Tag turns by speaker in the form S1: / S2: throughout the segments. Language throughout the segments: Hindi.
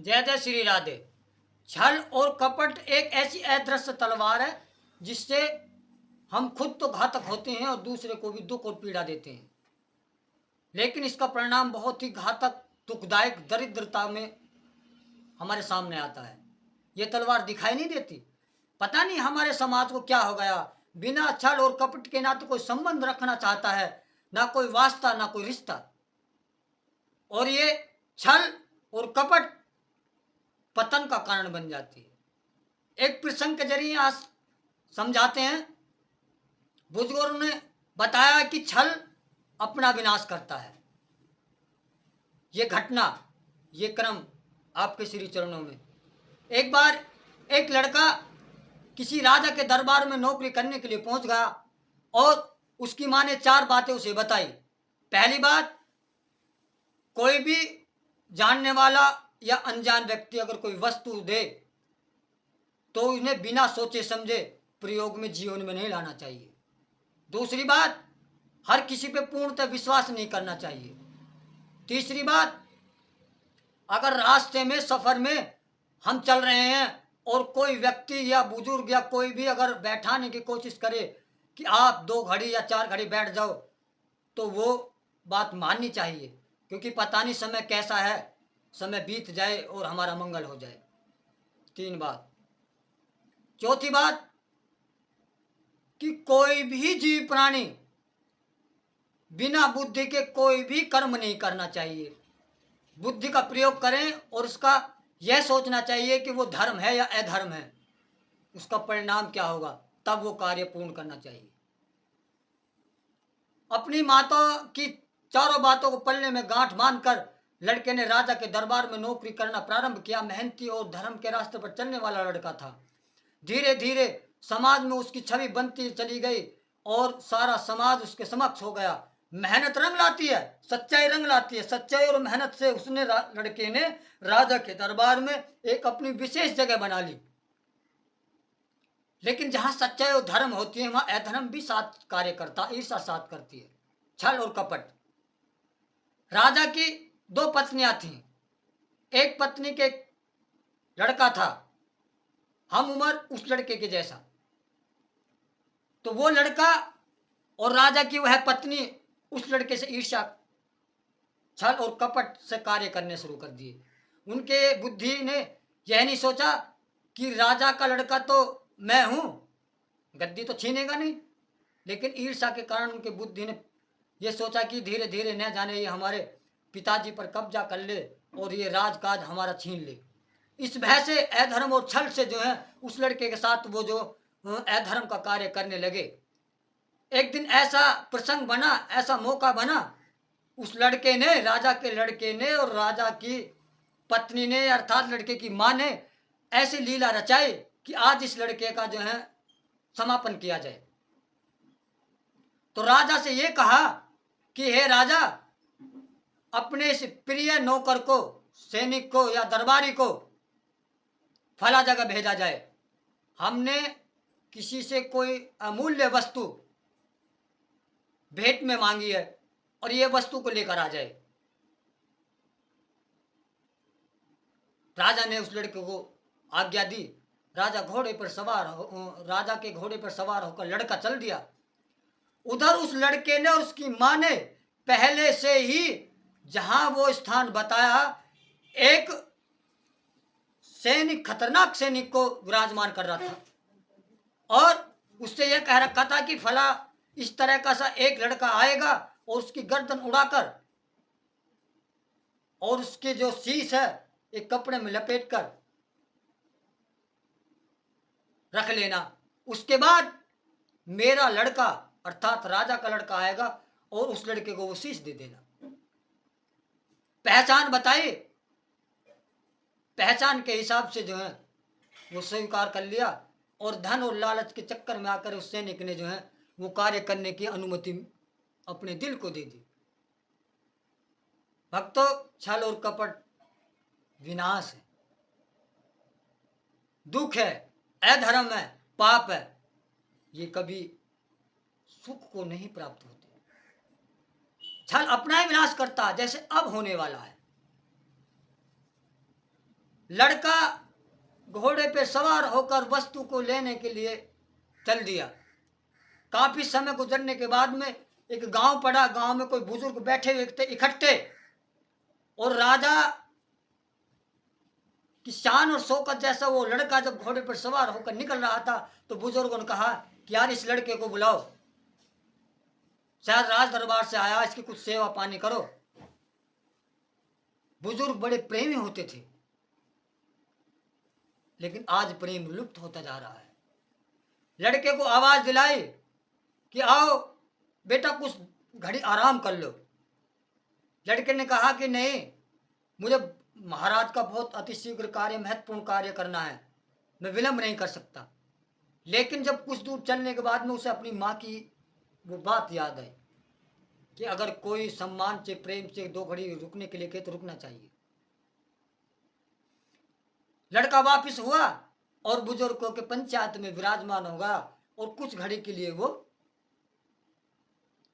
S1: जय जय श्री राधे। छल और कपट एक ऐसी अदृश्य तलवार है जिससे हम खुद तो घातक होते हैं और दूसरे को भी दुख और पीड़ा देते हैं, लेकिन इसका परिणाम बहुत ही घातक, दुखदायक दरिद्रता में हमारे सामने आता है। ये तलवार दिखाई नहीं देती। पता नहीं हमारे समाज को क्या हो गया, बिना छल और कपट के ना तो कोई संबंध रखना चाहता है, ना कोई वास्ता, ना कोई रिश्ता। और ये छल और कपट पतन का कारण बन जाती है। एक प्रसंग के जरिए आज समझाते हैं। बुजुर्गों ने बताया कि छल अपना विनाश करता है। ये घटना, ये क्रम आपके श्री चरणों में। एक बार एक लड़का किसी राजा के दरबार में नौकरी करने के लिए पहुंच गया और उसकी माँ ने 4 बातें उसे बताई। पहली बात, कोई भी जानने वाला या अनजान व्यक्ति अगर कोई वस्तु दे तो उन्हें बिना सोचे समझे प्रयोग में, जीवन में नहीं लाना चाहिए। दूसरी बात, हर किसी पे पूर्णतः विश्वास नहीं करना चाहिए। तीसरी बात, अगर रास्ते में, सफर में हम चल रहे हैं और कोई व्यक्ति या बुजुर्ग या कोई भी अगर बैठाने की कोशिश करे कि आप 2 घड़ी या 4 घड़ी बैठ जाओ, तो वो बात माननी चाहिए, क्योंकि पता नहीं समय कैसा है, समय बीत जाए और हमारा मंगल हो जाए। 3 बात। चौथी बात कि कोई भी जीव प्राणी बिना बुद्धि के कोई भी कर्म नहीं करना चाहिए। बुद्धि का प्रयोग करें और उसका यह सोचना चाहिए कि वो धर्म है या अधर्म है, उसका परिणाम क्या होगा, तब वो कार्य पूर्ण करना चाहिए। अपनी माता की चारों बातों को पल्ले में गांठ बांधकर लड़के ने राजा के दरबार में नौकरी करना प्रारंभ किया। मेहनती और धर्म के रास्ते पर चलने वाला लड़का था। धीरे धीरे समाज में उसकी छवि बनती चली गई और सारा समाज उसके समक्ष हो गया। मेहनत रंग लाती है, सच्चाई रंग लाती है। सच्चाई और मेहनत से उसने लड़के ने राजा के दरबार में एक अपनी विशेष जगह बना ली। लेकिन जहां सच्चाई और धर्म होती है वहां अधर्म भी साथ कार्य करता, ईर्षा साथ करती है, छल और कपट। राजा की 2 पत्नियां थीं। एक पत्नी के लड़का था, हम उम्र उस लड़के के जैसा। तो वो लड़का और राजा की वह पत्नी उस लड़के से ईर्ष्या, छल और कपट से कार्य करने शुरू कर दिए। उनके बुद्धि ने यह नहीं सोचा कि राजा का लड़का तो मैं हूं, गद्दी तो छीनेगा नहीं, लेकिन ईर्ष्या के कारण उनके बुद्धि ने यह सोचा कि धीरे धीरे न जाने ये हमारे पिताजी पर कब्जा कर ले और ये राजकाज हमारा छीन ले। इस भय से, अधर्म और छल से जो है उस लड़के के साथ वो जो अधर्म का कार्य करने लगे। एक दिन ऐसा प्रसंग बना, ऐसा मौका बना, उस लड़के ने, राजा के लड़के ने और राजा की पत्नी ने अर्थात लड़के की माँ ने ऐसी लीला रचाई कि आज इस लड़के का जो है समापन किया जाए। तो राजा से ये कहा कि हे राजा, अपने इस प्रिय नौकर को, सैनिक को या दरबारी को फला जगह भेजा जाए। हमने किसी से कोई अमूल्य वस्तु भेंट में मांगी है और ये वस्तु को लेकर आ जाए। राजा ने उस लड़के को आज्ञा दी। राजा के घोड़े पर सवार होकर लड़का चल दिया। उधर उस लड़के ने और उसकी माँ ने पहले से ही जहां वो स्थान बताया, एक सैनिक, खतरनाक सैनिक को विराजमान कर रहा था और उससे यह कह रखा था कि फला इस तरह का सा एक लड़का आएगा और उसकी गर्दन उड़ाकर और उसके जो शीश है एक कपड़े में लपेट कर रख लेना। उसके बाद मेरा लड़का अर्थात राजा का लड़का आएगा और उस लड़के को वो शीश दे देना। पहचान बताई, पहचान के हिसाब से जो है वो स्वीकार कर लिया और धन और लालच के चक्कर में आकर उस सैनिक ने जो है वो कार्य करने की अनुमति अपने दिल को दे दी। भक्तों, छल और कपट विनाश है, दुख है, अधर्म है, पाप है। ये कभी सुख को नहीं प्राप्त होते। छल अपना ही विनाश करता है, जैसे अब होने वाला है। लड़का घोड़े पे सवार होकर वस्तु को लेने के लिए चल दिया। काफी समय गुजरने के बाद में एक गांव पड़ा। गांव में कोई बुजुर्ग बैठे हुए थे इकट्ठे, और राजा की शान और शौकत जैसा वो लड़का जब घोड़े पर सवार होकर निकल रहा था तो बुजुर्गों ने कहा कि यार इस लड़के को बुलाओ, शायद राज दरबार से आया, इसकी कुछ सेवा पानी करो। बुजुर्ग बड़े प्रेमी होते थे, लेकिन आज प्रेम लुप्त होता जा रहा है। लड़के को आवाज दिलाई कि आओ बेटा कुछ घड़ी आराम कर लो। लड़के ने कहा कि नहीं, मुझे महाराज का बहुत अतिशीघ्र कार्य, महत्वपूर्ण कार्य करना है, मैं विलंब नहीं कर सकता। लेकिन जब कुछ दूर चलने के बाद में उसे अपनी माँ की वो बात याद आई कि अगर कोई सम्मान से, प्रेम से 2 घड़ी रुकने के लिए कहे तो रुकना चाहिए। लड़का वापस हुआ और बुजुर्गों के पंचायत में विराजमान होगा और कुछ घड़ी के लिए वो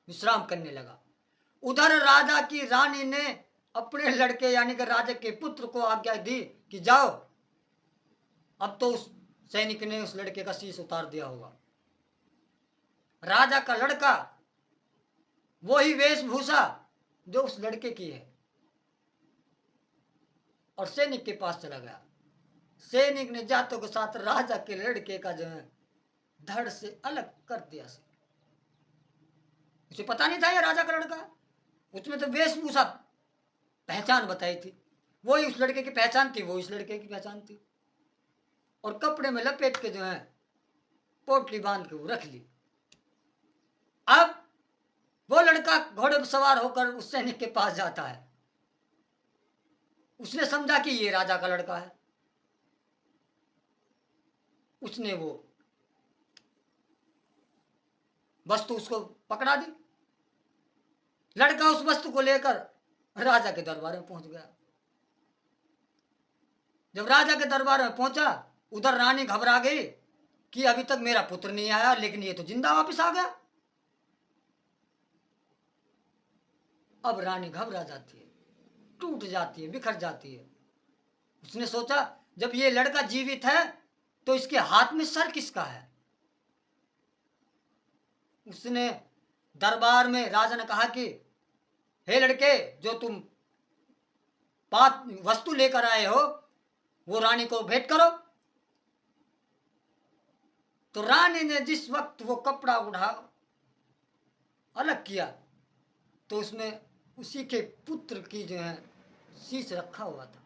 S1: विश्राम करने लगा। उधर राजा की रानी ने अपने लड़के यानी कि राजा के पुत्र को आज्ञा दी कि जाओ। अब तो उस सैनिक ने उस लड़के का शीश उतार दिया होगा। राजा का लड़का वही वेशभूषा जो उस लड़के की है, और सैनिक के पास चला गया। सैनिक ने जातों के साथ राजा के लड़के का जो है धड़ से अलग कर दिया। उसे पता नहीं था ये राजा का लड़का, उसमें तो वेशभूषा पहचान बताई थी, वही उस लड़के की पहचान थी, वो इस लड़के की पहचान थी। और कपड़े में लपेट के जो है पोटली बांध के वो रख ली। अब वो लड़का घोड़े पर सवार होकर उस सैनिक के पास जाता है। उसने समझा कि ये राजा का लड़का है। उसने वो वस्तु उसको पकड़ा दी। लड़का उस वस्तु को लेकर राजा के दरबार में पहुंच गया। जब राजा के दरबार में पहुंचा, उधर रानी घबरा गई कि अभी तक मेरा पुत्र नहीं आया, लेकिन ये तो जिंदा वापस आ गया। अब रानी घबरा जाती है, टूट जाती है, बिखर जाती है। उसने सोचा जब ये लड़का जीवित है तो इसके हाथ में सर किसका है। उसने दरबार में राजा ने कहा कि हे लड़के, जो तुम वस्तु लेकर आए हो वो रानी को भेंट करो। तो रानी ने जिस वक्त वो कपड़ा उठा अलग किया तो उसमें उसी के पुत्र की जो है शीश रखा हुआ था।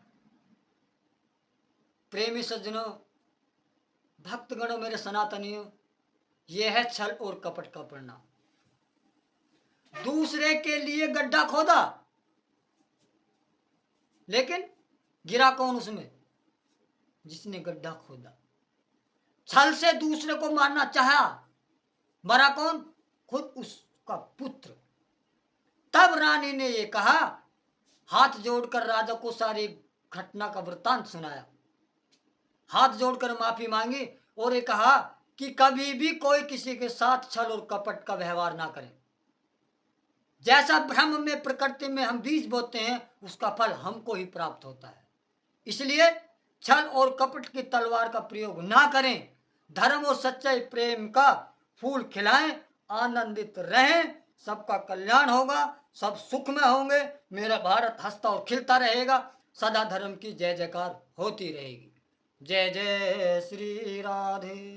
S1: प्रेमी सज्जनों, भक्तगणों, मेरे सनातनियों, यह है छल और कपट का परिणाम। दूसरे के लिए गड्ढा खोदा, लेकिन गिरा कौन उसमें? जिसने गड्ढा खोदा। छल से दूसरे को मारना चाहा, मरा कौन? खुद उसका पुत्र। तब रानी ने ये कहा, हाथ जोड़कर राजा को सारी घटना का वृत्तांत सुनाया, हाथ जोड़कर माफी मांगी और ये कहा कि कभी भी कोई किसी के साथ छल और कपट का व्यवहार ना करे। जैसा ब्रह्म में, प्रकृति में हम बीज बोते हैं, उसका फल हमको ही प्राप्त होता है। इसलिए छल और कपट की तलवार का प्रयोग ना करें। धर्म और सच्चाई प्रेम का फूल खिलाएं, आनंदित रहें, सबका कल्याण होगा, सब सुख में होंगे। मेरा भारत हंसता और खिलता रहेगा, सदा धर्म की जय जयकार होती रहेगी। जय जय श्री राधे।